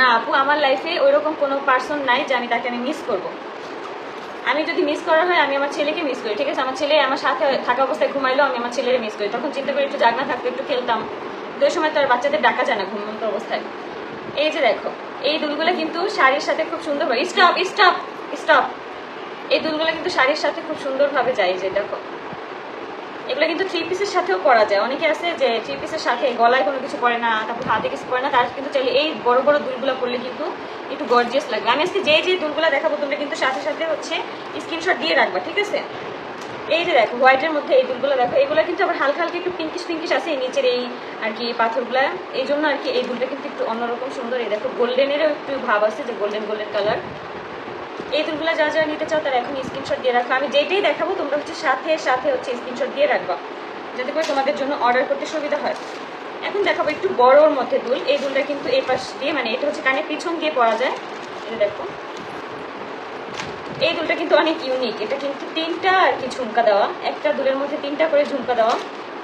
না আপু, আমার লাইফে ওইরকম কোনো পার্সন নাই যে আমি তাকে আমি মিস করব। আমি যদি মিস করা হয় আমি আমার ছেলেকে মিস করি, ঠিক আছে? আমার ছেলে আমার সাথে থাকা অবস্থায় ঘুমাইলো, আমি আমার ছেলেকে মিস করি। তখন চিন্তা করি একটু জাগনা থাকতো, একটু খেলতাম। ওই সময় তো আর বাচ্চাদের ডাকা যায় না ঘুমন্ত অবস্থায়। এই যে দেখো, এই দুলগুলো কিন্তু শাড়ির সাথে খুব সুন্দর হয়। Stop stop stop. এই দুলগুলো কিন্তু শাড়ির সাথে খুব সুন্দরভাবে যায়। যে দেখো, এগুলো কিন্তু থ্রি পিসের সাথেও পরা যায়। অনেকে আছে যে থ্রি পিসের সাথে গলায় কোনো কিছু পরে না, তারপর হাতে কিছু পরে না, তার কিন্তু চাইলে এই বড় বড় দুলগুলো পরলে কিন্তু একটু গর্জিয়াস লাগবে। আমি আজকে যে দুলগুলো দেখাবো তোমরা কিন্তু সাথে সাথে হচ্ছে স্ক্রিনশট দিয়ে রাখবা, ঠিক আছে? এই যে দেখো, হোয়াইটের মধ্যে এই দুলগুলো দেখো, এগুলো কিন্তু আবার হালকা হালকা একটু পিঙ্কিশ পিঙ্কিশ আছে এই নিচের এই আর কি পাথরগুলা। এই জন্য আর কি এই দুলটা কিন্তু একটু অন্যরকম সুন্দর। এই দেখো, গোল্ডেনেরও একটু ভাব আছে, যে গোল্ডেন গোল্ডেন কালার। এই দুলগুলো যারা যারা নিতে চাও তারা এখন স্ক্রিনশট দিয়ে রাখো। আমি যেটাই দেখাবো তোমরা হচ্ছে সাথে সাথে হচ্ছে স্ক্রিনশট দিয়ে রাখবা, যাতে করে তোমাদের জন্য অর্ডার করতে সুবিধা হয়। এখন দেখাবো একটু বড়োর মধ্যে দুল। এই দুলটা কিন্তু এই পাশ দিয়ে, মানে এটা হচ্ছে কানের পিছন দিয়ে পরা যায়। এই দেখো, এই দুলটা কিন্তু অনেক ইউনিক। এটা কিন্তু তিনটা আর কি ঝুমকা দেওয়া, একটা দুলের মধ্যে তিনটা করে ঝুমকা দেওয়া।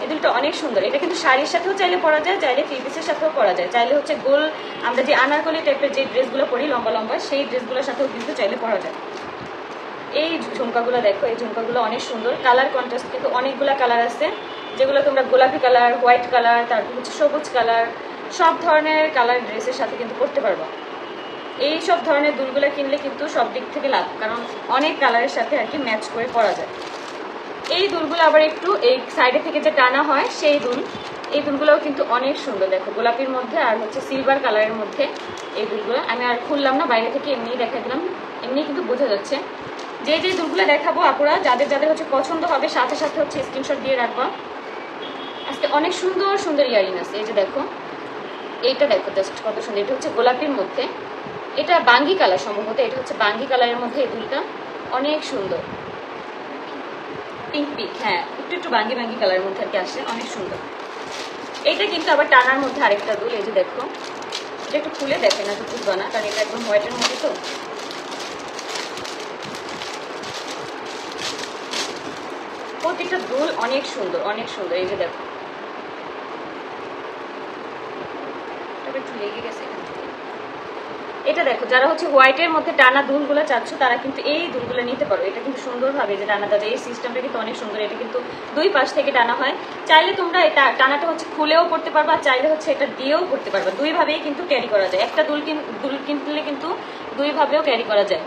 এই দুলটা অনেক সুন্দর। এটা কিন্তু শাড়ির সাথেও চাইলে পরা যায়, চাইলে থ্রি পিসের সাথেও পরা যায়, চাইলে হচ্ছে গোল আমরা যে আনারকলি টাইপের যে ড্রেসগুলো পরি লম্বা লম্বা, সেই ড্রেসগুলোর সাথেও কিন্তু চাইলে পরা যায়। এই ঝুমকাগুলো দেখো, এই ঝুমকাগুলো অনেক সুন্দর। কালার কন্ট্রাস্ট কিন্তু অনেকগুলো কালার আছে, যেগুলো তোমরা গোলাপি কালার, হোয়াইট কালার, তারপর হচ্ছে সবুজ কালার, সব ধরনের কালার ড্রেসের সাথে কিন্তু পরতে পারবো। এই সব ধরনের দুলগুলো কিনলে কিন্তু সব দিক থেকে লাভ, কারণ অনেক কালারের সাথে আর কি ম্যাচ করে পরা যায়। এই দুলগুলো আবার একটু এই সাইডে থেকে যে টানা হয় সেই দুল, এই দুলগুলোও কিন্তু অনেক সুন্দর। দেখো, গোলাপির মধ্যে আর হচ্ছে সিলভার কালারের মধ্যে এই দুলগুলো। আমি আর খুললাম না, বাইরে থেকে এমনিই দেখাই দিলাম, এমনি কিন্তু বোঝা যাচ্ছে। যে দুলগুলো দেখাবো আপুরা যাদের যাদের হচ্ছে পছন্দ হবে সাথে সাথে হচ্ছে স্ক্রিনশট দিয়ে রাখবা। আজকে অনেক সুন্দর সুন্দর ইয়ারিং আছে। এই যে দেখো, এইটা দেখো জাস্ট কত সুন্দর। এটা হচ্ছে গোলাপির মধ্যে, এটা বাঙ্গি কালার সম্ভবত, এটা হচ্ছে বাঙ্গি কালারের মধ্যে এই দুলটা অনেক সুন্দর। পিঙ্ক পিঙ্ক, হ্যাঁ একটু একটু বাঙ্গি বাঙ্গি কালারের মধ্যে আর কি আসে, অনেক সুন্দর। এইটা কিন্তু আবার টানার মধ্যে আরেকটা দুল। এই যে দেখো, এটা একটু খুলে দেখে না, তো বুঝবা না, কারণ এটা একদম হোয়াইটের মধ্যে। তো প্রত্যেকটা দুল অনেক সুন্দর, অনেক সুন্দর। এই যে দেখো, একটু লেগে গেছে। এটা দেখো, যারা হচ্ছে হোয়াইটের মধ্যে টানা দুলগুলো চাচ্ছ তারা কিন্তু এই দুলগুলো নিতে পারো। এটা কিন্তু সুন্দরভাবে যে টানা যাবে, এই সিস্টেমটা কিন্তু অনেক সুন্দর। এটা কিন্তু দুই পাশ থেকে টানা হয়। চাইলে তোমরা এটা টানাটা হচ্ছে খুলেও করতে পারবা, চাইলে হচ্ছে এটা দিয়েও করতে পারবা। দুইভাবেই কিন্তু ক্যারি করা যায়। একটা দুল কিনলে কিন্তু দুইভাবেও ক্যারি করা যায়।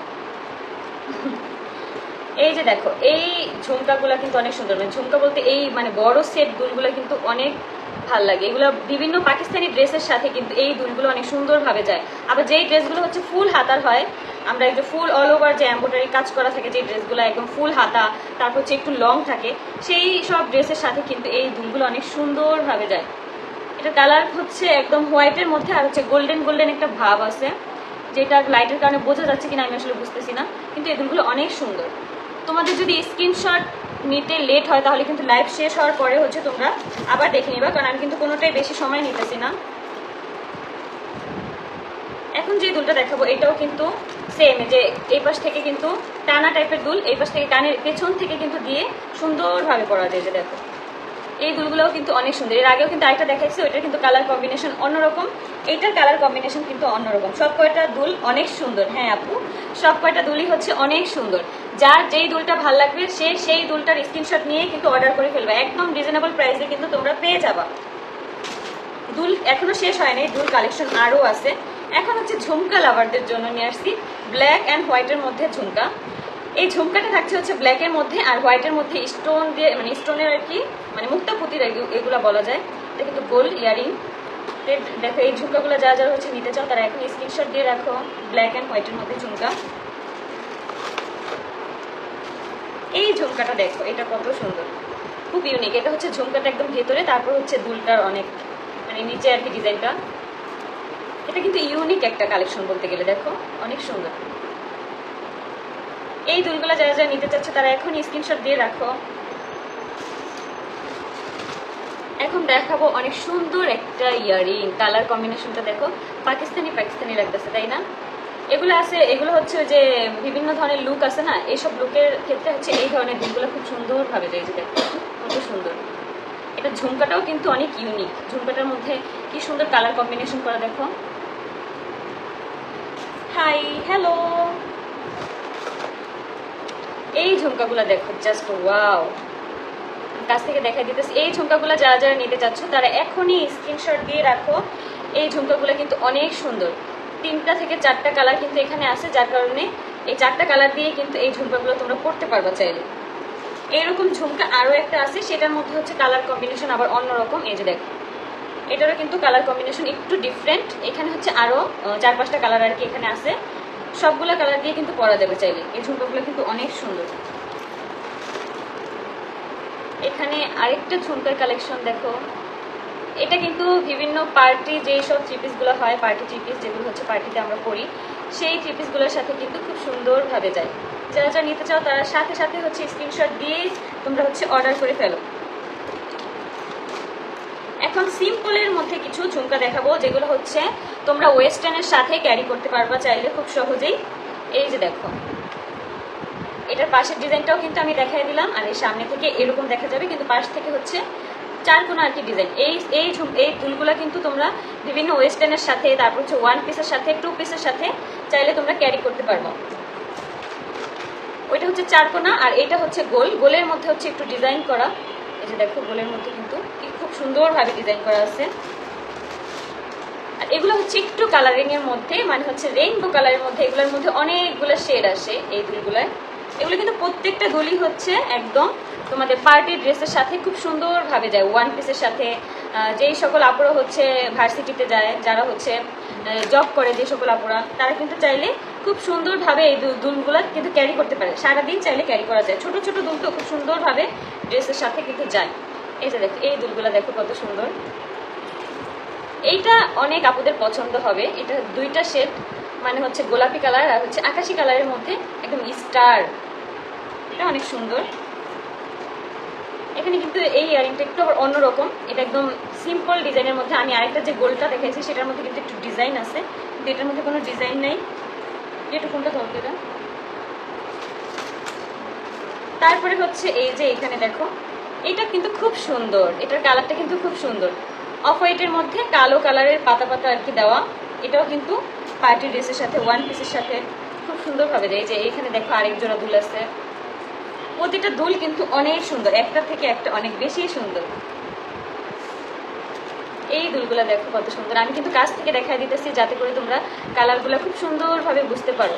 এই যে দেখো, এই ঝুমকাগুলো কিন্তু অনেক সুন্দর। মানে ঝুমকা বলতে এই মানে বড় সেট দুলগুলো কিন্তু অনেক ভাল লাগে। এগুলো বিভিন্ন পাকিস্তানি ড্রেসের সাথে কিন্তু এই দুলগুলো অনেক সুন্দরভাবে যায়। আবার যেই ড্রেসগুলো হচ্ছে ফুল হাতার হয়, আমরা এই যে ফুল অল ওভার যে এমব্রয়ডারি কাজ করা থাকে, যে ড্রেসগুলো একদম ফুল হাতা, তারপর হচ্ছে একটু লং থাকে, সেই সব ড্রেসের সাথে কিন্তু এই দুলগুলো অনেক সুন্দরভাবে যায়। এটা কালার হচ্ছে একদম হোয়াইটের মধ্যে, আর হচ্ছে গোল্ডেন গোল্ডেন একটা ভাব আছে, যেটা লাইটের কারণে বোঝা যাচ্ছে কিনা আমি আসলে বুঝতেছি না, কিন্তু এই দুলগুলো অনেক সুন্দর। তোমাদের যদি স্ক্রিনশট নিতে লেট হয় তাহলে কিন্তু লাইভ শেষ হওয়ার পরে হচ্ছে তোমরা আবার দেখে নিবা, কারণ আমি কিন্তু কোনোটাই বেশি সময় নিতেছি না। এখন যে দুলটা দেখাবো এটাও কিন্তু সেম, যে এই পাশ থেকে কিন্তু টানা টাইপের দুল, এই পাশ থেকে কানের পেছন থেকে কিন্তু দিয়ে সুন্দরভাবে পরা যায়। যে দেখো, এই দুলগুলোও কিন্তু অনেক সুন্দর। এর আগেও কিন্তু আরেকটা দেখাইছি, ওইটার কিন্তু কালার কম্বিনেশন অন্যরকম, এইটার কালার কম্বিনেশন কিন্তু অন্যরকম। সব কয়টা দুল অনেক সুন্দর। হ্যাঁ আপু, সব কয়টা দুলই হচ্ছে অনেক সুন্দর। যার যেই দুলটা ভালো লাগবে সে সেই দুলটার স্ক্রিনশট নিয়ে কিন্তু অর্ডার করে ফেলবে। একদম রিজনেবল প্রাইসে কিন্তু তোমরা পেয়ে যাবা। দুল এখনো শেষ হয় নাই, দুল কালেকশন আরও আছে। এখন হচ্ছে ঝুমকা লাভারদের জন্য নিয়ে আসছি ব্ল্যাক অ্যান্ড হোয়াইটের মধ্যে ঝুমকা। এই ঝুমকাটা থাকছে হচ্ছে ব্ল্যাকের মধ্যে আর হোয়াইটের মধ্যে স্টোন দিয়ে, মানে স্টোনের আর কি, মানে মুক্তাপুতির এগুলো বলা যায়। এটা কিন্তু গোল্ড ইয়ারিং। দেখো, এই ঝুমকাগুলো যা যা হচ্ছে নিতে চাও তারা এখন স্ক্রিনশট দিয়ে রাখো। ব্ল্যাক অ্যান্ড হোয়াইটের মধ্যে ঝুমকা। এই ঝুমকাটা দেখো, এটা কত সুন্দর, খুব ইউনিক। এটা হচ্ছে ঝুমকাটা একদম ভেতরে, তারপর হচ্ছে দুলটার অনেক মানে নিচে আর কি ডিজাইনটা। এটা কিন্তু ইউনিক একটা কালেকশন বলতে গেলে। দেখো, অনেক সুন্দর। এই দুলগুলো যারা যারা নিতে চাচ্ছে তারা এখন স্ক্রিনশট দিয়ে রাখো। এখন দেখাবো অনেক সুন্দর একটা ইয়ারিং। কালার কম্বিনেশনটা দেখো, পাকিস্তানি পাকিস্তানি লাগতেছে, তাই না? এগুলো আছে, এগুলো হচ্ছে যে বিভিন্ন ধরনের লুক আছে না, এইসব লুকের ক্ষেত্রে হচ্ছে এই ধরনের দুলগুলো খুব সুন্দরভাবে যায়। যে দেখো কত সুন্দর। এটা ঝুমকাটাও কিন্তু অনেক ইউনিক। ঝুমকাটার মধ্যে কি সুন্দর কালার কম্বিনেশন করা, দেখো হাই, হ্যালো। এই ঝুমকাগুলো দেখো, জাস্ট ওয়াও। কাছ থেকে দেখাই দিতেছি। এই ঝুমকাগুলো যারা যারা নিতে চাচ্ছ তারা এখনই স্ক্রিনশট দিয়ে রাখো। এই ঝুমকাগুলো কিন্তু অনেক সুন্দর। 3টা থেকে 4টা কালার কিন্তু এখানে আছে, যার কারণে এই 4টা কালার দিয়ে কিন্তু এই ঝুমকাগুলো তোমরা পরতে পারবা চাইলে। এইরকম ঝুমকা আরও একটা আছে, সেটার মধ্যে হচ্ছে কালার কম্বিনেশন আবার অন্যরকম। এই যে দেখো, এটারও কিন্তু কালার কম্বিনেশন একটু ডিফারেন্ট। এখানে হচ্ছে আরও 4-5টা কালার আর কি এখানে আছে। সবগুলো কালার দিয়ে কিন্তু পরা যাবে চাইলে। এই ঝুমকাগুলো কিন্তু অনেক সুন্দর। এখানে আরেকটা ঝুমকার কালেকশন দেখো। এটা কিন্তু বিভিন্ন পার্টি যেই সব থ্রি পিসগুলো হয়, পার্টি থ্রি পিস যেগুলো হচ্ছে পার্টিতে আমরা পরি, সেই থ্রি পিসগুলোর সাথে কিন্তু খুব সুন্দরভাবে যায়। যারা যারা নিতে চাও তারা সাথে সাথে হচ্ছে স্ক্রিনশট দিয়ে তোমরা হচ্ছে অর্ডার করে ফেলো। এখন সিম্পলের মধ্যে কিছু ঝুমকা দেখাবো, যেগুলো হচ্ছে তোমরা ওয়েস্টার্নের সাথে ক্যারি করতে পারবা চাইলে খুব সহজেই। এই যে দেখো, এটার পাশের ডিজাইনটাও কিন্তু আমি দেখাই দিলাম, আর এই সামনে থেকে এরকম দেখা যাবে, কিন্তু পাশ থেকে হচ্ছে 4 কোণা আর কি ডিজাইন। এই দুলগুলো কিন্তু তোমরা বিভিন্ন ওয়েস্টার্নের সাথে, তারপর হচ্ছে 1 পিসের সাথে, 2 পিসের সাথে চাইলে তোমরা ক্যারি করতে পারবো। ওইটা হচ্ছে 4 কোণা, আর এটা হচ্ছে গোল। গোলের মধ্যে হচ্ছে একটু ডিজাইন করা। এই যে দেখো, গোলের মধ্যে কিন্তু খুব সুন্দরভাবে ডিজাইন করা আছে। আর এগুলো হচ্ছে একটু কালারিং এর মধ্যে, মানে হচ্ছে রেইনবো কালারের মধ্যে। এগুলোর মধ্যে অনেকগুলো শেড আসে এই দুলগুলায়। এগুলো কিন্তু প্রত্যেকটা দোলই হচ্ছে একদম তোমাদের পার্টি ড্রেসের সাথে খুব সুন্দরভাবে যায়, 1 পিসের সাথে। যেই সকল আপুরা হচ্ছে ভার্সিটিতে যায়, যারা হচ্ছে জব করে, যে সকল আপুরা, তারা কিন্তু চাইলে খুব সুন্দরভাবে এই দুলগুলো কিন্তু ক্যারি করতে পারে। সারাদিন চাইলে ক্যারি করা যায়। ছোট ছোট দুল তো খুব সুন্দরভাবে ড্রেসের সাথে কিন্তু যায়। এই যে দেখো, এই দুলগুলো দেখো কত সুন্দর। এইটা অনেক আপুদের পছন্দ হবে। এটা 2টা শেড, মানে হচ্ছে গোলাপি কালার আর হচ্ছে আকাশি কালারের মধ্যে একদম স্টার। এটা অনেক সুন্দর। এখানে কিন্তু এই ইয়ারিংটা একটু আবার অন্যরকম। এটা একদম সিম্পল ডিজাইনের মধ্যে। আমি আরেকটা যে গোলটা দেখাইছি সেটার মধ্যে কিন্তু একটু ডিজাইন আছে, কিন্তু এটার মধ্যে কোনো ডিজাইন নেই। এটা কোনটা ধরতে এটা। তারপরে হচ্ছে এই যে এখানে দেখো, এটা কিন্তু খুব সুন্দর। এটার কালারটা কিন্তু খুব সুন্দর, অফ হোয়াইটের মধ্যে কালো কালারের পাতা পাতা আর কি দেওয়া। এটাও কিন্তু পার্টি ড্রেসের সাথে, 1 পিসের সাথে খুব সুন্দরভাবে যায়। এই যে এখানে দেখো আরেক জোড়া দুল আছে। প্রতিটা দুল কিন্তু অনেক সুন্দর, একটা থেকে একটা অনেক বেশি সুন্দর। এই দুলগুলা দেখো কত সুন্দর। আমি কিন্তু কাছ থেকে দেখাই দিতেছি যাতে করে তোমরা কালারগুলো খুব সুন্দরভাবে বুঝতে পারো।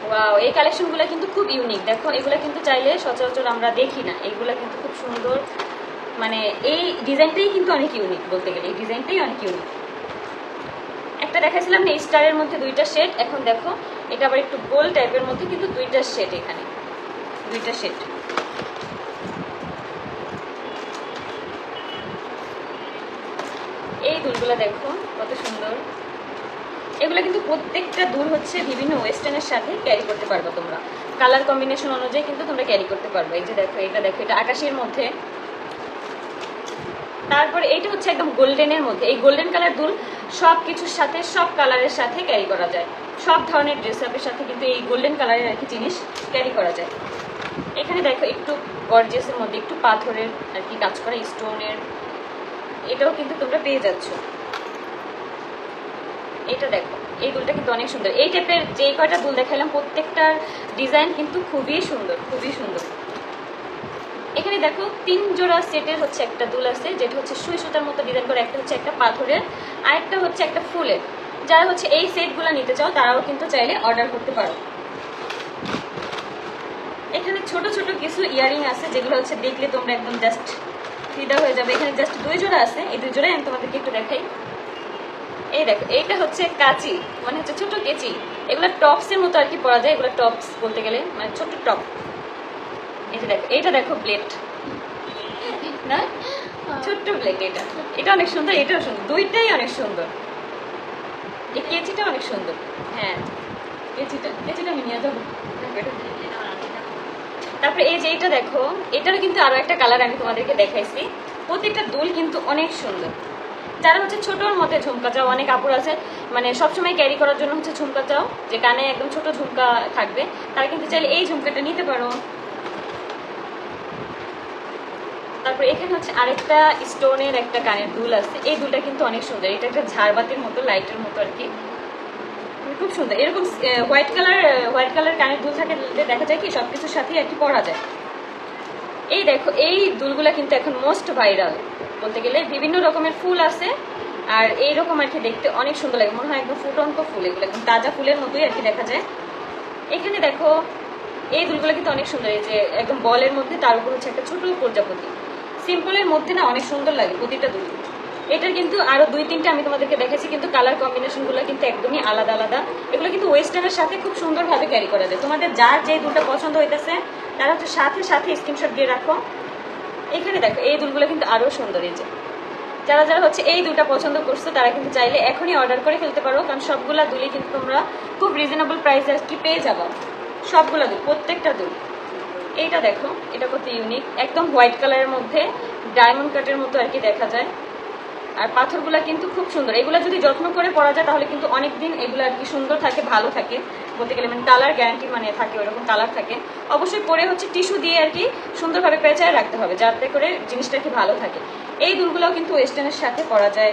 ওয়াও, এই কালেকশনগুলো কিন্তু খুব ইউনিক। দেখো, এগুলো কিন্তু চাইলে সচরাচর আমরা দেখি না। এইগুলা কিন্তু খুব সুন্দর, মানে এই ডিজাইনটাই কিন্তু অনেক ইউনিক বলতে গেলে। এই ডিজাইনটাই অনেক ইউনিক। একটা দেখাইছিলাম না স্টারের মধ্যে 2টা শেড, এখন দেখো এটা আবার একটু গোল টাইপের মধ্যে কিন্তু 2টা শেড। এখানে 2টা শেড। এই দুলগুলো দেখো কত সুন্দর। এগুলো কিন্তু প্রত্যেকটা দুল হচ্ছে বিভিন্ন ওয়েস্টার্নের সাথে ক্যারি করতে পারবে তোমরা। কালার কম্বিনেশন অনুযায়ী কিন্তু তোমরা ক্যারি করতে পারবে। এই যে দেখো, এটা দেখো, এটা আকাশের মধ্যে। তারপরে এইটা হচ্ছে একদম গোল্ডেনের মধ্যে। এই গোল্ডেন কালার দুল সব কিছুর সাথে, সব কালারের সাথে ক্যারি করা যায়। সব ধরনের ড্রেস আপের সাথে কিন্তু এই গোল্ডেন কালারের আর কি জিনিস ক্যারি করা যায়। এখানে দেখো একটু গর্জিয়াসের মধ্যে একটু পাথরের আর কি কাজ করা, স্টোনের। এটাও কিন্তু তোমরা পেয়ে যাচ্ছ। এটা দেখো, এই দুলটা কিন্তু অনেক সুন্দর। এই টাইপের যে কয়টা দুল দেখালাম প্রত্যেকটার ডিজাইন কিন্তু খুবই সুন্দর, খুবই সুন্দর। এখানে দেখো 3 জোড়া সেটের হচ্ছে একটা দুল আছে, যেটা হচ্ছে সুই সুতার মতো ডিজাইন করে। একটা হচ্ছে একটা পাথরের, আর একটা হচ্ছে একটা ফুলের। যারা হচ্ছে এই সেটগুলো নিতে চাও তারাও কিন্তু চাইলে অর্ডার করতে পারো। এখানে ছোট ছোট কিছু ইয়ারিং আছে, যেগুলো হচ্ছে দেখলে তোমরা একদম জাস্ট ফিদা হয়ে যাবে। এখানে জাস্ট 2 জোড়া আছে। এই 2 জোড়াই আমি তোমাদেরকে একটু দেখাই। এই দেখো, এইটা হচ্ছে কাচি, মানে হচ্ছে ছোট কেচি। এগুলো টপসের মতো আর কি পরা যায়। এগুলো টপস বলতে গেলে, মানে ছোট টপ। এই যে দেখো, এইটা দেখো ব্লেড না, ছোট্ট ব্লেড। এটা এটা অনেক সুন্দর, এটাও সুন্দর, 2টাই অনেক সুন্দর। এই কেচিটা অনেক সুন্দর। হ্যাঁ, কেচিটা আমি নিয়ে যাবো। তারপরে এই যে এটা দেখো, এটারও কিন্তু আরো একটা কালার আমি তোমাদেরকে দেখাইছি। প্রত্যেকটা দুল কিন্তু অনেক সুন্দর। যারা হচ্ছে ছোটোর মধ্যে ঝুমকা চাও, অনেক কাপড় আছে মানে সবসময় ক্যারি করার জন্য হচ্ছে ঝুমকা চাও, যে কানে একদম ছোট ঝুমকা থাকবে, তারা কিন্তু চাইলে এই ঝুমকাটা নিতে পারো। তারপরে এখানে হচ্ছে আরেকটা স্টোনের একটা কানের দুল আছে, এই দুলটা কিন্তু অনেক সুন্দর, এটা একটা ঝাড়বাতির মতো লাইটের মতো আর কি, খুব সুন্দর। এরকম হোয়াইট কালার কানের দুল থাকে, দেখা যায় কি সবকিছুর সাথেই আর কি পরা যায়। এই দেখো এই দুলগুলা কিন্তু এখন মোস্ট ভাইরাল বলতে গেলে, বিভিন্ন রকমের ফুল আছে আর এইরকম আর কি দেখতে অনেক সুন্দর লাগে, মনে হয় একদম ফুটন্ত ফুল, এগুলো একদম তাজা ফুলের মতোই আর কি দেখা যায়। এখানে দেখো এই দুলগুলো কিন্তু অনেক সুন্দর, এই যে একদম বলের মধ্যে তার উপর হচ্ছে একটা ছোট প্রজাপতি, সিম্পলের মধ্যে না অনেক সুন্দর লাগে প্রতিটা দুল। এটা কিন্তু আরো 2-3টা আমি তোমাদেরকে দেখেছি, কিন্তু কালার কম্বিনেশন গুলো কিন্তু একদমই আলাদা আলাদা। এগুলো কিন্তু ওয়েস্টার্নের সাথে খুব সুন্দরভাবে ক্যারি করা যায়। তোমাদের যার যে দুলটা পছন্দ হইতেছে তারা হচ্ছে সাথে সাথে স্ক্রিনশট দিয়ে রাখো। এখানে দেখো এই দুলগুলো কিন্তু আরো সুন্দর, এই যে যারা যারা হচ্ছে এই দুলটা পছন্দ করছো তারা কিন্তু চাইলে এখনই অর্ডার করে ফেলতে পারো, কারণ সবগুলা দুলই কিন্তু তোমরা খুব রিজনেবল প্রাইসে আর কি পেয়ে যাবা, সবগুলা দুল, প্রত্যেকটা দুল। এইটা দেখো, এটা কত ইউনিক, একদম হোয়াইট কালারের মধ্যে ডায়মন্ড কাটের মতো আর কি দেখা যায়, আর পাথরগুলা কিন্তু খুব সুন্দর। এগুলা যদি যত্ন করে পরা যায় তাহলে কিন্তু অনেকদিন এগুলো আর কি সুন্দর থাকে, ভালো থাকে বলতে গেলে, মানে কালার গ্যারান্টি মানে থাকে, ওইরকম কালার থাকে। অবশ্যই পরে হচ্ছে টিস্যু দিয়ে আর কি সুন্দরভাবে পেঁচায় রাখতে হবে যাতে করে জিনিসটা কি ভালো থাকে। এই দুলগুলোও কিন্তু ওয়েস্টার্নের সাথে পরা যায়।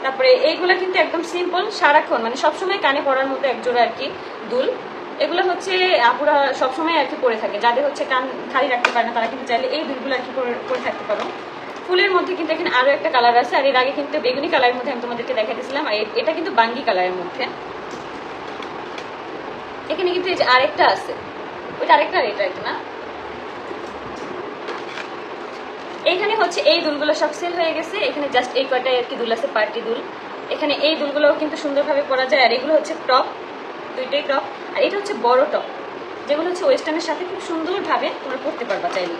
তারপরে এইগুলা কিন্তু একদম সিম্পল, সারাক্ষণ মানে সবসময় কানে পরার মতো একজোড়া আর কি দুল। এগুলো হচ্ছে আপুরা সবসময় আর কি পরে থাকে, যাদের হচ্ছে কান খালি রাখতে পারে না তারা কিন্তু চাইলে এই দুলগুলো আর কি পরে থাকতে পারো। ফুলের মধ্যে কিন্তু এখানে আরো একটা কালার আছে, আর এর আগে কিন্তু বেগুনি কালারের মধ্যে আমি তোমাদেরকে দেখাইছিলাম, আর এটা কিন্তু বাঙ্গি কালারের মধ্যে। এখানে কিন্তু এই যে আরেকটা আছে, ওইটা আরেকটা, এটা একটা না। এখানে হচ্ছে এই দুলগুলো সব সেল হয়ে গেছে, এখানে জাস্ট এই কয়টাই আর কি দুল আছে, পার্টি দুল। এখানে এই দুলগুলোও কিন্তু সুন্দরভাবে পরা যায়, আর এগুলো হচ্ছে টপ, দুইটাই টপ, আর এটা হচ্ছে বড় টপ, যেগুলো হচ্ছে ওয়েস্টার্নের সাথে খুব সুন্দরভাবে তোমরা পরতে পারবা চাইলে।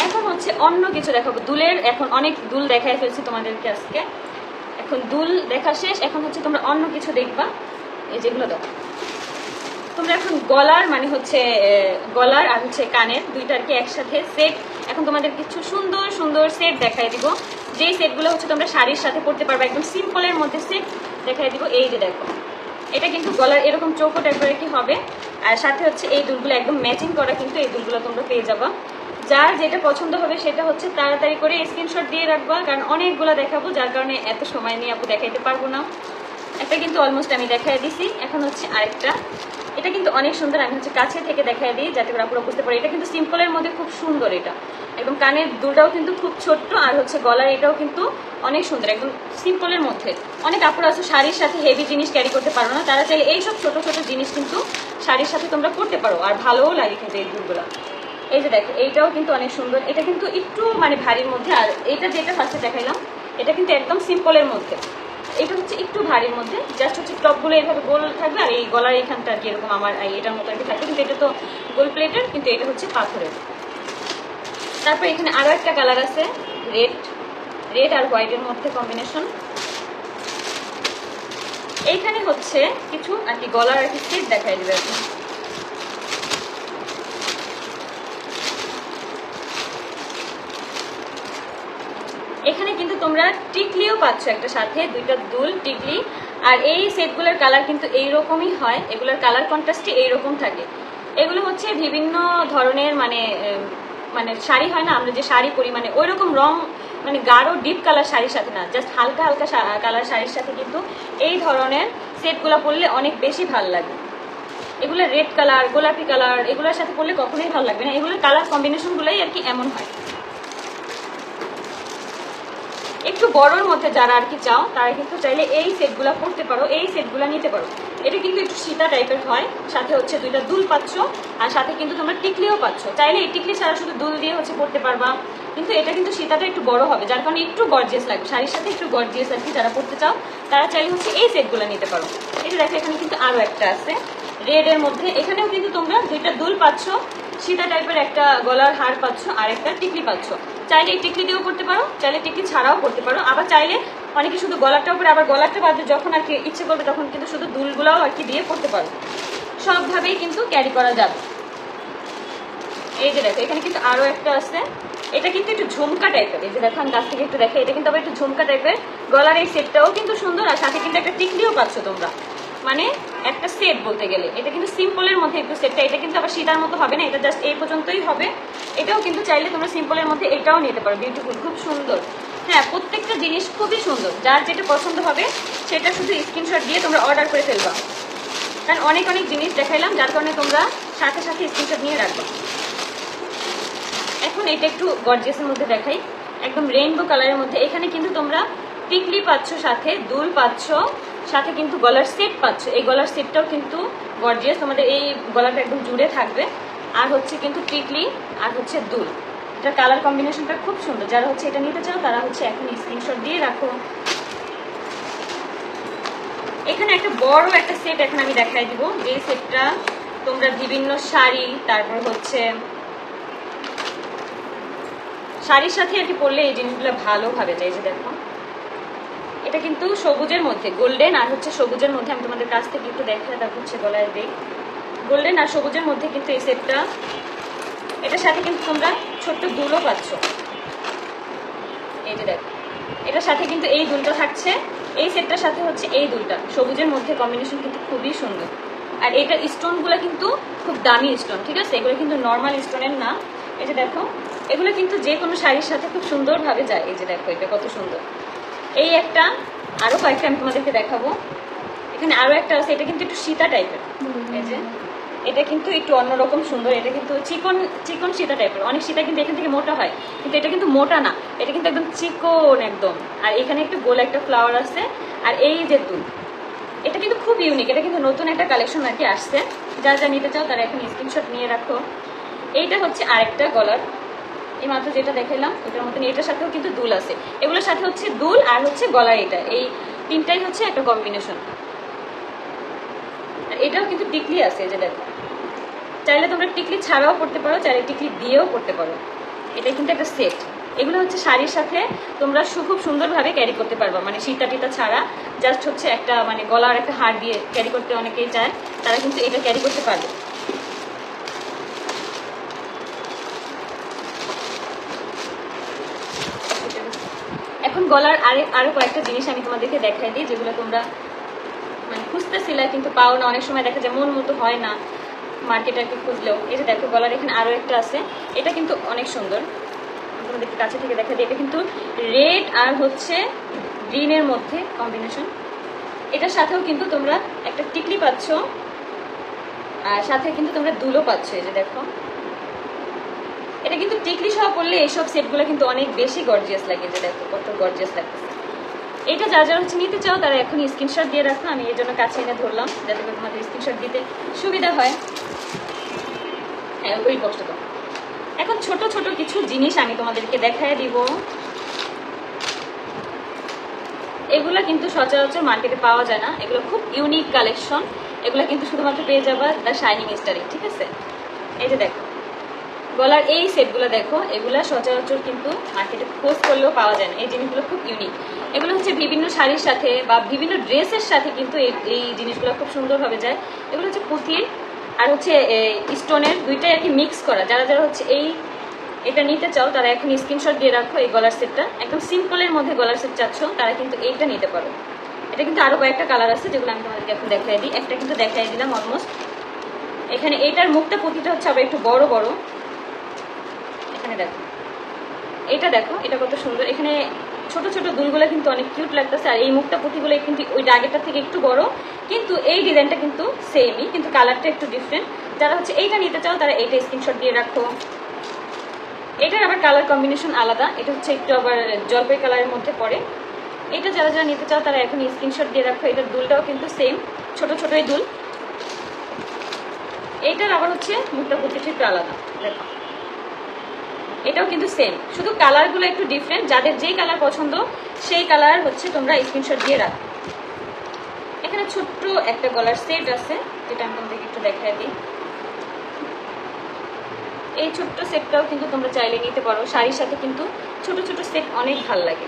এখন হচ্ছে অন্য কিছু দেখাবো দুলের, এখন অনেক দুল দেখাই ফেলছি তোমাদেরকে আজকে, এখন দুল দেখা শেষ, এখন হচ্ছে তোমরা অন্য কিছু দেখবা। এই যেগুলো দেখো তোমরা এখন গলার মানে হচ্ছে গলার আর হচ্ছে কানের দুইটা আর কি একসাথে সেট, এখন তোমাদের কিছু সুন্দর সুন্দর সেট দেখাই দিব, যেই সেটগুলো হচ্ছে তোমরা শাড়ির সাথে পরতে পারবে, একদম সিম্পলের মধ্যে সেট দেখাই দিব। এই যে দেখো, এটা কিন্তু গলার এরকম চৌকো টাইপের কি হবে, আর সাথে হচ্ছে এই দুলগুলো একদম ম্যাচিং করা, কিন্তু এই দুলগুলো তোমরা পেয়ে যাবা। যার যেটা পছন্দ হবে সেটা হচ্ছে তাড়াতাড়ি করে স্ক্রিনশট দিয়ে রাখবা, কারণ অনেকগুলো দেখাবো, যার কারণে এত সময় নিয়ে আপু দেখাইতে পারবো না। একটা কিন্তু অলমোস্ট আমি দেখাই দিছি, এখন হচ্ছে আরেকটা, এটা কিন্তু অনেক সুন্দর, আমি হচ্ছে কাছে থেকে দেখাই দিই যাতে করে আপুরা বুঝতে পারে। এটা কিন্তু সিম্পলের মধ্যে খুব সুন্দর, এটা একদম কানের দুলটাও কিন্তু খুব ছোট্ট, আর হচ্ছে গলার এটাও কিন্তু অনেক সুন্দর, একদম সিম্পলের মধ্যে। অনেক আপুরা আছে শাড়ির সাথে হেভি জিনিস ক্যারি করতে পারো না, তারা চাইলে এইসব ছোট ছোট জিনিস কিন্তু শাড়ির সাথে তোমরা করতে পারো, আর ভালোও লাগে কিন্তু এই দুলগুলো। এই যে দেখো এইটাও কিন্তু অনেক সুন্দর, এটা কিন্তু একটু মানে ভারীর মধ্যে, আর এটা যেটা ফার্স্টে দেখাইলাম এটা কিন্তু একদম সিম্পলের মধ্যে, এটা হচ্ছে একটু ভারীর মধ্যে, জাস্ট হচ্ছে টপগুলো এইভাবে গোল থাকবে, আর এই গলার এইখানটা আর কি এরকম আমার এটার মতো আর কি থাকবে, কিন্তু এটা তো গোল প্লেটের, কিন্তু এটা হচ্ছে পাথরের। তারপর এখানে আরো একটা কালার আছে, রেড আর হোয়াইটের মধ্যে কম্বিনেশন। এইখানে হচ্ছে কিছু আর কি গলার আর কি সেট দেখাই দিবে আর কি। এখানে কিন্তু তোমরা টিকলিও পাচ্ছ একটা সাথে, দুইটা দুল টিকলি, আর এই সেটগুলোর কালার কিন্তু এইরকমই হয়, এগুলোর কালার কন্ট্রাস্টই এইরকম থাকে। এগুলো হচ্ছে বিভিন্ন ধরনের মানে মানে শাড়ি হয় না, আমরা যে শাড়ি পরি মানে ওই রকম রং মানে গাঢ় ডিপ কালার শাড়ির সাথে না, জাস্ট হালকা হালকা কালার শাড়ির সাথে কিন্তু এই ধরনের সেটগুলো পরলে অনেক বেশি ভালো লাগে। এগুলো রেড কালার, গোলাপি কালার, এগুলোর সাথে পরলে কখনোই ভালো লাগবে না, এগুলোর কালার কম্বিনেশনগুলোই আর কি এমন হয়। একটু বড়োর মধ্যে যারা আর কি চাও তারা কিন্তু চাইলে এই সেটগুলো পরতে পারো, এই সেটগুলো নিতে পারো। এটা কিন্তু একটু সীতা টাইপের হয়, সাথে হচ্ছে দুইটা দুল পাচ্ছ, আর সাথে কিন্তু তোমরা টিকলিও পাচ্ছ। চাইলে এই টিকলি ছাড়া শুধু দুল দিয়ে হচ্ছে পরতে পারবা, কিন্তু এটা কিন্তু সীতাটা একটু বড় হবে, যার কারণে একটু গর্জিয়াস লাগবে, শাড়ির সাথে একটু গর্জিয়াস আর কি যারা পরতে চাও তারা চাইলে হচ্ছে এই সেটগুলো নিতে পারো। এটা দেখো এখানে কিন্তু আরো একটা আছে রেড এর মধ্যে, এখানেও কিন্তু তোমরা দুইটা দুল পাচ্ছ, সীতা টাইপের একটা গলার হার পাচ্ছ, আর একটা টিকলি পাচ্ছ। চাইলে এই টিকলি দিয়েও করতে পারো, চাইলে টিকলি ছাড়াও করতে পারো, আবার চাইলে অনেকে শুধু গলারটা উপরে, আবার গলারটা বাদে যখন আর কি ইচ্ছে করবে তখন কিন্তু শুধু দুলগুলাও আর কি দিয়ে করতে পারো, সবভাবেই কিন্তু ক্যারি করা যাবে। এই যে দেখো এখানে কিন্তু আরো একটা আছে, এটা কিন্তু একটু ঝুমকা টাইপের, এই যে দেখো আমি কাছ থেকে একটু দেখাই, এটা কিন্তু আবার একটু ঝুমকা টাইপের, গলার এই সেটটাও কিন্তু সুন্দর, আর সাথে কিন্তু একটা টিকলিও পাচ্ছ তোমরা। মানে একটা সেট বলতে গেলে। এটা কিন্তু সিম্পলের মধ্যে একটু সেটটা, এটা কিন্তু আবার সীতার মতো হবে না, এটা জাস্ট এই পর্যন্তই হবে। এটাও কিন্তু চাইলে তোমরা সিম্পলের মধ্যে এটাও নিতে পারো, বিউটিফুল, খুব সুন্দর। হ্যাঁ, প্রত্যেকটা জিনিস খুবই সুন্দর, যার যেটা পছন্দ হবে সেটা শুধু স্ক্রিনশট দিয়ে তোমরা অর্ডার করে ফেলবা, কারণ অনেক অনেক জিনিস দেখাইলাম, যার কারণে তোমরা সাথে সাথে স্ক্রিনশট নিয়ে রাখবা। এখন এটা একটু গর্জিয়াসের মধ্যে দেখাই, একদম রেইনবো কালারের মধ্যে। এখানে কিন্তু তোমরা টিকলি পাচ্ছ, সাথে দুল পাচ্ছ, সাথে কিন্তু গলার সেট পাচ্ছ। এই গলার সেটটাও কিন্তু গর্জিয়াস, তোমাদের এই গলাটা একদম জুড়ে থাকবে। আর হচ্ছে কিন্তু টিকলি আর হচ্ছে দুল, এটা কালার কম্বিনেশনটা খুব সুন্দর। যারা হচ্ছে এটা নিতে চাও তারা হচ্ছে এখন স্ক্রিনশট দিয়ে রাখো। এখানে একটা বড় একটা সেট এখন আমি দেখাই দিব, যে সেটটা তোমরা বিভিন্ন শাড়ি, তারপর হচ্ছে শাড়ির সাথে আর কি পরলে এই জিনিসগুলো ভালোভাবে যায়। যে দেখো, এটা কিন্তু সবুজের মধ্যে, গোল্ডেন আর হচ্ছে সবুজের মধ্যে। আমি তোমাদের কাছ থেকে একটু দেখাই, তারপর হচ্ছে গলায় দিই। গোল্ডেন আর সবুজের মধ্যে কিন্তু এই সেটটা, এটার সাথে কিন্তু তোমরা ছোট্ট দুলও পাচ্ছ। এই যে দেখো, এটার সাথে কিন্তু এই দুলটা থাকছে, এই সেটটার সাথে হচ্ছে এই দুলটা, সবুজের মধ্যে কম্বিনেশন কিন্তু খুবই সুন্দর। আর এটা স্টোনগুলো কিন্তু খুব দামি স্টোন, ঠিক আছে, এগুলো কিন্তু নর্মাল স্টোনের না। এই যে দেখো, এগুলো কিন্তু যে কোনো শাড়ির সাথে খুব সুন্দরভাবে যায়। এই যে দেখো, এটা কত সুন্দর। এই একটা, আরো কয়েকটা আমি তোমাদেরকে দেখাবো। এখানে আরো একটা আছে, এটা কিন্তু একটু সীতা টাইপের। এই যে এটা কিন্তু একটু অন্যরকম সুন্দর, এটা কিন্তু চিকন চিকন সীতা টাইপের। অনেক সীতা কিন্তু এখান থেকে মোটা হয়, কিন্তু এটা কিন্তু মোটা না, এটা কিন্তু একদম চিকন একদম। আর এখানে একটু গোল একটা ফ্লাওয়ার আছে। আর এই যে দুল, এটা কিন্তু খুব ইউনিক, এটা কিন্তু নতুন একটা কালেকশন আর কি আসছে। যারা যা নিতে চাও তারা এখন স্ক্রিনশট নিয়ে রাখো। এইটা হচ্ছে আরেকটা গলার, এই মাত্র যেটা দেখাইলাম ওটার মতন, এটার সাথেও কিন্তু দুল আছে। এগুলোর সাথে হচ্ছে দুল আর হচ্ছে গলার, এটা এই তিনটাই হচ্ছে একটা কম্বিনেশন। আর এটাও কিন্তু টিকলি আছে, যে দেখো, চাইলে তোমরা টিকলি ছাড়াও পড়তে পারো, চাইলে টিকলি দিয়েও পড়তে পারো। এটা কিন্তু একটা সেট। এগুলো হচ্ছে শাড়ির সাথে তোমরা খুব সুন্দরভাবে ক্যারি করতে পারবা, মানে সীতা টিতা ছাড়া, জাস্ট হচ্ছে একটা মানে গলার একটা হার দিয়ে ক্যারি করতে অনেকেই চায়, তারা কিন্তু এটা ক্যারি করতে পারবে। এখন গলার আরো কয়েকটা জিনিস আমি তোমাদেরকে দেখাই দিই, যেগুলো তোমরা মানে খুঁজতেছিলে কিন্তু পাও না, অনেক সময় দেখা যায় মন মতো হয় না মার্কেটে আর কি খুঁজলেও। এই যে দেখো, গলার এখানে আরো একটা আছে, এটা কিন্তু অনেক সুন্দর, তোমাদেরকে কাছে থেকে দেখা দিই। এটা কিন্তু রেড আর হচ্ছে গ্রিনের মধ্যে কম্বিনেশন। এটার সাথেও কিন্তু তোমরা একটা টিকলি পাচ্ছ, আর সাথে কিন্তু তোমরা দুলও পাচ্ছ। এই যে দেখো, এটা কিন্তু টিকলি সহ পড়লে এইসব সেটগুলো কিন্তু অনেক বেশি গর্জিয়াস লাগে। যে দেখো কত গর্জিয়াস লাগতেছে। এটা যারা যারা হচ্ছে নিতে চাও তারা এখন স্ক্রিনশট দিয়ে রাখো, আমি এর জন্য কাছে এনে ধরলাম যাতে করে তোমাদের স্ক্রিনশট দিতে সুবিধা হয়। হ্যাঁ, ওই বক্সটা তো। এখন ছোট ছোট কিছু জিনিস আমি তোমাদেরকে দেখায় দিব, এগুলা কিন্তু সচরাচর মার্কেটে পাওয়া যায় না, এগুলো খুব ইউনিক কালেকশন। এগুলো কিন্তু শুধুমাত্র পেয়ে যাবা দ্য শাইনিং স্টারে, ঠিক আছে। এই যে দেখো, গলার এই সেটগুলো দেখো, এগুলা সচরাচর কিন্তু মার্কেটে খোঁজ করলেও পাওয়া যায় না। এই জিনিসগুলো খুব ইউনিক, এগুলো হচ্ছে বিভিন্ন শাড়ির সাথে বা বিভিন্ন ড্রেসের সাথে কিন্তু এই জিনিসগুলো খুব সুন্দরভাবে যায়। এগুলো হচ্ছে পুঁতির আর হচ্ছে স্টোনের, দুইটাই আর কি মিক্স করা। যারা যারা হচ্ছে এটা নিতে চাও তারা এখন স্ক্রিনশট দিয়ে রাখো। এই গলার সেটটা একদম সিম্পলের মধ্যে গলার সেট চাচ্ছ, তারা কিন্তু এইটা নিতে পারো। এটা কিন্তু আরো কয়েকটা কালার আছে, যেগুলো আমি তোমাদেরকে এখন দেখাই দিই। একটা কিন্তু দেখাই দিলাম অলমোস্ট। এখানে এইটার মুখটা পুঁতিটা হচ্ছে আবার একটু বড় বড়। এখানে দেখো, এটা দেখো, এটা কত সুন্দর। এখানে ছোট ছোট দুলগুলো কিন্তু অনেক কিউট লাগতেছে। আর এই মুখটা পুঁতিগুলো কিন্তু ওই আগেরটার থেকে একটু বড়, কিন্তু এই ডিজাইনটা কিন্তু সেমই, কিন্তু কালারটা একটু ডিফারেন্ট। যারা হচ্ছে এইটা নিতে চাও তারা এইটা স্ক্রিনশট দিয়ে রাখো। এটার আবার কালার কম্বিনেশন আলাদা, এটা হচ্ছে একটু আবার জলপাই কালারের মধ্যে পড়ে। এটা যারা যারা নিতে চাও তারা এখন স্ক্রিনশট দিয়ে রাখো। এটার দুলটাও কিন্তু সেম, ছোট ছোটই দুল। এইটার আবার হচ্ছে মুখটা পুঁতিটা একটু আলাদা, দেখো এটাও কিন্তু সেম, শুধু কালারগুলো একটু ডিফারেন্ট। যাদের যেই কালার পছন্দ সেই কালার হচ্ছে তোমরা স্ক্রিনশট দিয়ে রাখো। এখানে ছোট্ট একটা গলার সেট আছে, যেটা আমি তোমাদেরকে একটু দেখাই দিই। এই ছোট্ট সেটটাও কিন্তু তোমরা চাইলে নিতে পারো, শাড়ির সাথে কিন্তু ছোট ছোট সেট অনেক ভালো লাগে।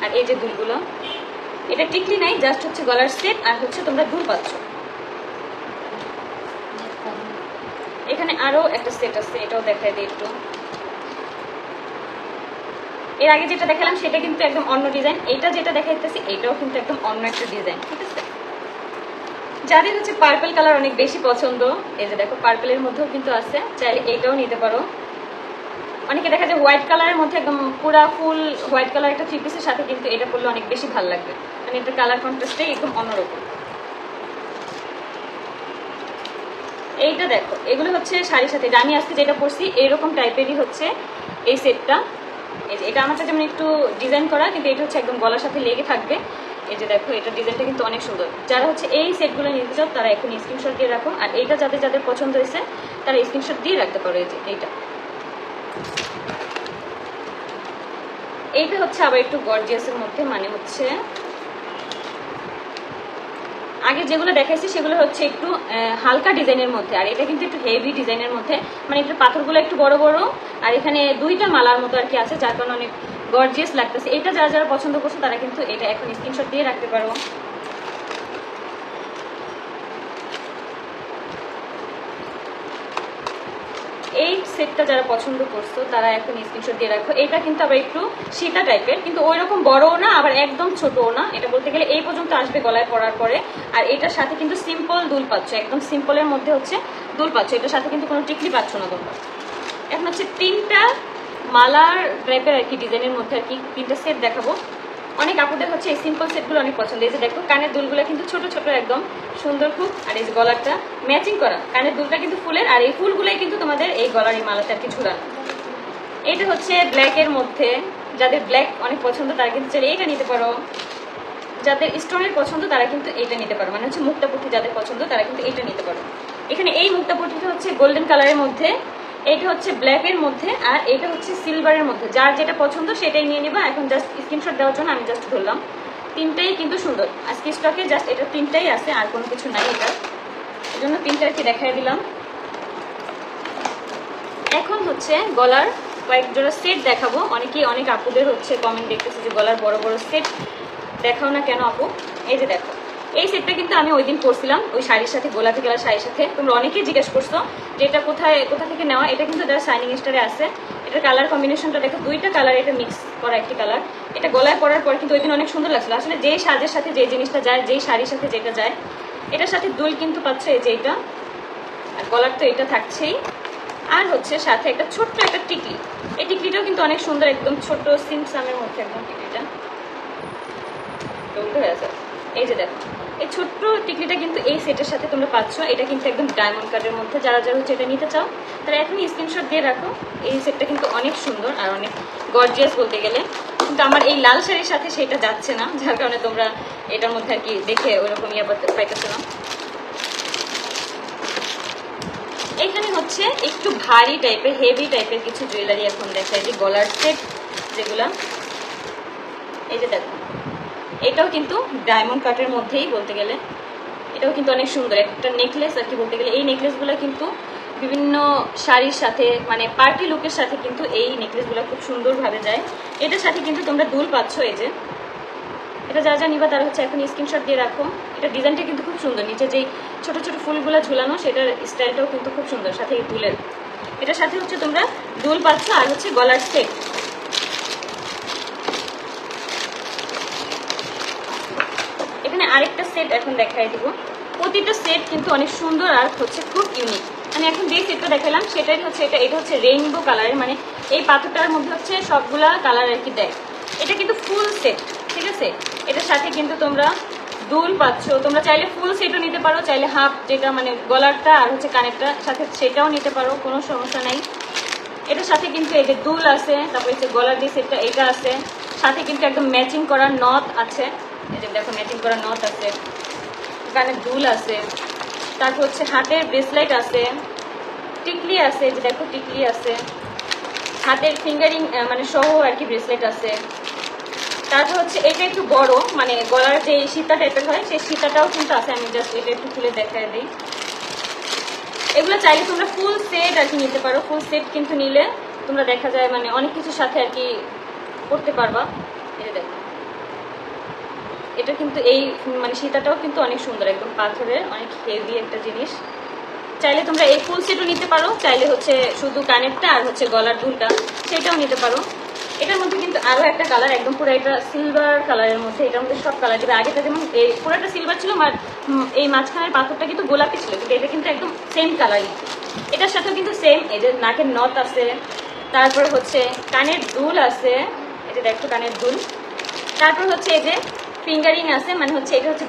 আর এই যে দুলগুলো, এটা টিকলি নাই, জাস্ট হচ্ছে গলার সেট আর হচ্ছে তোমরা দুল পাচ্ছ। এখানে আরো একটা সেট আছে, এটাও দেখাই দিই একটু। এর আগে যেটা দেখালাম সেটা কিন্তু একদম অন্য ডিজাইন, এটা যেটা দেখাইতেছি এটাও কিন্তু একদম অন্য একটা ডিজাইন, ঠিক আছে। যাদের হচ্ছে পার্পল কালার অনেক বেশি পছন্দ, এই যে দেখো পার্পলের মধ্যেও কিন্তু আছে, চাইলে এইটাও নিতে পারো। অনেকে দেখা যায় হোয়াইট কালারের মধ্যে একদম পুরা ফুল হোয়াইট কালার একটা থ্রি পিসের সাথে কিন্তু এটা পরলে অনেক বেশি ভালো লাগবে, মানে এটা কালার কন্ট্রাস্টটাই একদম অন্যরকম। এইটা দেখো, এগুলো হচ্ছে শাড়ির সাথে, আমি আজকে যেটা পরছি এইরকম টাইপেরই হচ্ছে এই সেটটা। এই যে এটা আমারটা যেমন একটু ডিজাইন করা, কিন্তু এটা হচ্ছে একদম গলার সাথে লেগে থাকবে। এই যে দেখো, এটা ডিজাইনটা কিন্তু অনেক সুন্দর। যারা হচ্ছে এই সেটগুলো নিতে চাও তারা এখন স্ক্রিনশট দিয়ে রাখো, আর এইটা যাদের যাদের পছন্দ হয়েছে তারা স্ক্রিনশট দিয়ে রাখতে পারো। এই যে এইটা হচ্ছে আবার একটু গর্জিয়াসের মধ্যে, মানে হচ্ছে আগে যেগুলো দেখাইছি সেগুলো হচ্ছে একটু হালকা ডিজাইনের মধ্যে, আর এটা কিন্তু একটু হেভি ডিজাইনের মধ্যে, মানে এটার পাথরগুলো একটু বড় বড়, আর এখানে দুইটা মালার মতো আর কি আছে, যার কারণে অনেক গর্জিয়াস লাগতেছে। এটা যারা যারা পছন্দ করছো তারা কিন্তু এটা এখন স্ক্রিনশট দিয়ে রাখতে পারো। এই সেটটা যারা পছন্দ করছো তারা এখন স্ক্রিনশট দিয়ে রাখো। এটা কিন্তু আবার একটু সীতা টাইপের, কিন্তু ওই রকম বড়ও না আবার একদম ছোটও না, এটা বলতে গেলে এই পর্যন্ত আসবে গলায় পরার পরে। আর এটার সাথে কিন্তু সিম্পল দুল পাচ্ছ, একদম সিম্পলের মধ্যে হচ্ছে দুল পাচ্ছ, এটার সাথে কিন্তু কোনো টিকলি পাচ্ছ না তোমরা। এখন হচ্ছে তিনটা মালার টাইপের আর কি ডিজাইনের মধ্যে আর কি তিনটা সেট দেখাবো। অনেক আপুদের হচ্ছে এই সিম্পল সেটগুলো অনেক পছন্দ। এই যে দেখো, কানের দুলগুলো কিন্তু ছোট ছোট একদম সুন্দর খুব, আর এই যে গলারটা ম্যাচিং করা, কানের দুলটা কিন্তু ফুলের, আর এই ফুলগুলাই কিন্তু তোমাদের এই গলার এই মালাতে আর কি ঝুলানো। এটা হচ্ছে ব্ল্যাকের মধ্যে, যাদের ব্ল্যাক অনেক পছন্দ তারা কিন্তু চাইলে এইটা নিতে পারো। যাদের স্টোনের পছন্দ তারা কিন্তু এইটা নিতে পারো, মানে হচ্ছে মুক্তাপুটি যাদের পছন্দ তারা কিন্তু এইটা নিতে পারো। এখানে এই মুক্তাপুটিটা হচ্ছে গোল্ডেন কালারের মধ্যে, এইটা হচ্ছে ব্ল্যাকের মধ্যে, আর এটা হচ্ছে সিলভারের মধ্যে। যার যেটা পছন্দ সেটাই নিয়ে নিবা। এখন জাস্ট স্ক্রিনশট দেওয়ার জন্য আমি জাস্ট ধরলাম। তিনটাই কিন্তু সুন্দর, আজকে স্টকে জাস্ট এটা তিনটাই আছে, আর কোনো কিছু নাই এটা, এই জন্য তিনটা আর কি দেখাই দিলাম। এখন হচ্ছে গলার কয়েক জোড়া সেট দেখাবো। অনেকেই অনেক আপুদের হচ্ছে কমেন্ট দেখতেছে যে গলার বড় বড় সেট দেখাও না কেন আপু। এই যে দেখো, এই সেটটা কিন্তু আমি ওই দিন করছিলাম ওই শাড়ির সাথে, গোলাপি কালার শাড়ির সাথে। তোমরা অনেকেই জিজ্ঞেস করছো যে এটা কোথা থেকে নেওয়া। এটা কিন্তু যারা শাইনিং স্টারে আছে, এটার কালার কম্বিনেশনটা দেখো, দুইটা কালার এটা মিক্স করা একটি কালার। এটা গলায় পরার পর কিন্তু ওই দিন অনেক সুন্দর লাগছিল। আসলে যেই সাজের সাথে যে জিনিসটা যায়, যেই শাড়ির সাথে যেটা যায়, এটার সাথে দুল কিন্তু পাচ্ছে এই যে এটা, আর গলার তো এটা থাকছেই, আর হচ্ছে সাথে একটা ছোট্ট একটা টিকলি। এই টিকলিটাও কিন্তু অনেক সুন্দর, একদম ছোট সিমসামের মধ্যে একদম টিকলিটা হয়ে আছে। এই যে দেখো, এই ছোট্ট টিকলিটা কিন্তু এই সেটের সাথে তোমরা পাচ্ছ। এটা কিন্তু একদম ডায়মন্ড কাটের মধ্যে। যারা যারা হচ্ছে এটা নিতে চাও তারা এখনই স্ক্রিনশট দিয়ে রাখো। এই সেটটা কিন্তু অনেক সুন্দর আর অনেক গর্জিয়াস বলতে গেলে, কিন্তু আমার এই লাল শাড়ির সাথে সেটা যাচ্ছে না, যার কারণে তোমরা এটার মধ্যে আর কি দেখে ওইরকম ইয়ে পাইতেছো না। এখানে হচ্ছে একটু ভারী টাইপের, হেভি টাইপের কিছু জুয়েলারি এখন দেখায়, যে গলার সেট যেগুলা। এই যে দেখো, এটাও কিন্তু ডায়মন্ড কাটের মধ্যেই বলতে গেলে, এটাও কিন্তু অনেক সুন্দর একটা নেকলেস আর কি বলতে গেলে। এই নেকলেসগুলো কিন্তু বিভিন্ন শাড়ির সাথে, মানে পার্টি লুকের সাথে কিন্তু এই নেকলেসগুলো খুব সুন্দরভাবে যায়। এটার সাথে কিন্তু তোমরা দুল পাচ্ছ। এই যে এটা যা যা নিবা তারা হচ্ছে এখন স্ক্রিনশট দিয়ে রাখো। এটা ডিজাইনটা কিন্তু খুব সুন্দর, নিচে যেই ছোট ছোট ফুলগুলো ঝুলানো সেটার স্টাইলটাও কিন্তু খুব সুন্দর, সাথে এই দুলের, এটার সাথে হচ্ছে তোমরা দুল পাচ্ছ, আর হচ্ছে গলার সেট। এখানে আরেকটা সেট এখন দেখাই দিব। প্রতিটা সেট কিন্তু অনেক সুন্দর আর হচ্ছে খুব ইউনিক। মানে এখন যে সেটটা দেখালাম সেটাই হচ্ছে এটা হচ্ছে রেইনবো কালারের, মানে এই পাথরটার মধ্যে হচ্ছে সবগুলা কালার আর কি দেয়। এটা কিন্তু ফুল সেট, ঠিক আছে। এটার সাথে কিন্তু তোমরা দুল পাচ্ছ। তোমরা চাইলে ফুল সেটও নিতে পারো, চাইলে হাফ যেটা মানে গলারটা আর হচ্ছে কানেরটা সাথে সেটাও নিতে পারো, কোনো সমস্যা নাই। এটার সাথে কিন্তু এই যে দুল আছে, তারপরে হচ্ছে গলার যে সেটটা এটা আছে, সাথে কিন্তু একদম ম্যাচিং করা নথ আছে। এই যে দেখো, ম্যাচিং করা নথ আছে, কানের দুল আছে, তারপর হচ্ছে হাতের ব্রেসলেট আছে, টিকলি আছে। এই যে দেখো, টিকলি আছে, হাতের ফিঙ্গারিং মানে সহ আর কি ব্রেসলেট আছে। তারপর হচ্ছে এটা একটু বড়, মানে গলার যে সীতা টাইপের হয় সেই সীতাটাও কিন্তু আছে। আমি জাস্ট এটা একটু খুলে দেখাই দিই। এগুলো চাইলে তোমরা ফুল সেট আর কি নিতে পারো। ফুল সেট কিন্তু নিলে তোমরা দেখা যায় মানে অনেক কিছুর সাথে আর কি করতে পারবা। এটা দেখো, এটা কিন্তু এই মানে সীতাটাও কিন্তু অনেক সুন্দর, একদম পাথরের, অনেক হেভি একটা জিনিস। চাইলে তোমরা এই ফুল সেটও নিতে পারো, চাইলে হচ্ছে শুধু কানেরটা আর হচ্ছে গলার দুলটা সেটাও নিতে পারো। এটার মধ্যে কিন্তু আরো একটা কালার, একদম পুরো এটা সিলভার কালারের মধ্যে, এটার মধ্যে সব কালার দিবে। আগেটা যেমন এই পুরোটা সিলভার ছিল, এই মাঝখানের পাথরটা কিন্তু গোলাপি ছিল, কিন্তু এটা কিন্তু একদম সেম কালারই। এটার সাথেও কিন্তু সেম, এই যে নাকের নথ আছে, তারপর হচ্ছে কানের দুল আছে, এই যে দেখো কানের দুল, তারপর হচ্ছে এই যে ফিঙ্গারিং আছে, মানে হচ্ছে এটা হচ্ছে